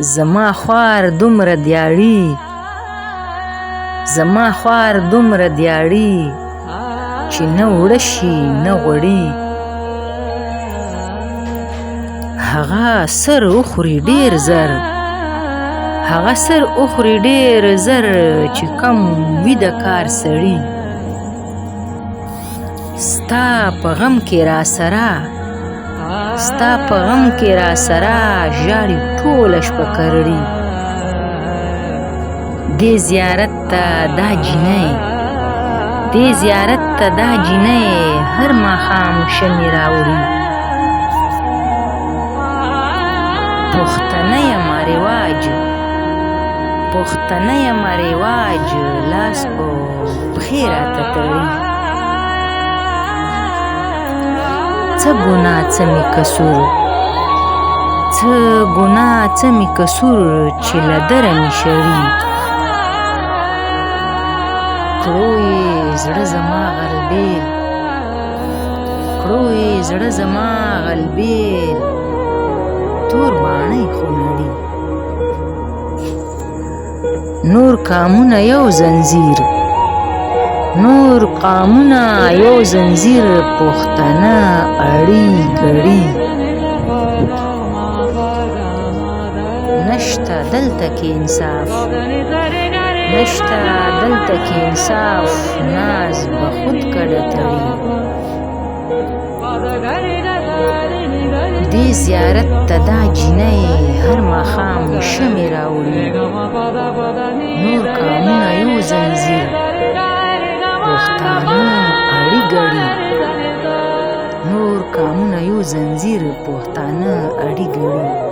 زما خوار دومره دیاړي زما خوار دومره دیاړي چې نه وړه شي نه غوړي هغه سر وخوري ډېر زر هغه سر وخوري ډېر زر چې کم وي د کار سړي ستا په غم کې راسره ستا په غم کې راسره ژاړي ټوله شپه کرړي دې زیارت ته دا جینۍ دې زیارت ته دا جینۍ هر ماښام شمې راوړي پښتنه یمه رواج پښتنه یمه رواج لاس په پښې راته تړي څه ګناه څه مې قصور څه ګناه څه مې قصور چې له دره مې شړي کړو یې زړه زما غلبېل کړو یې زړه زما غلبېل تور باڼۍ خو نړي نور کامونه یو زنځیر نور قامونه یو زنځیر پښتنه اړي ګړي نشته دلته کې انصاف نشته دلته کې انصاف ناز به خود کډه تړي دې زیارت ته دا جینۍ هر ماښام شمې راوړي نور کامونه یو زنځیر پښتانه اړي ګړي نور کامونه یو زنځیر پښتانه اړي ګړي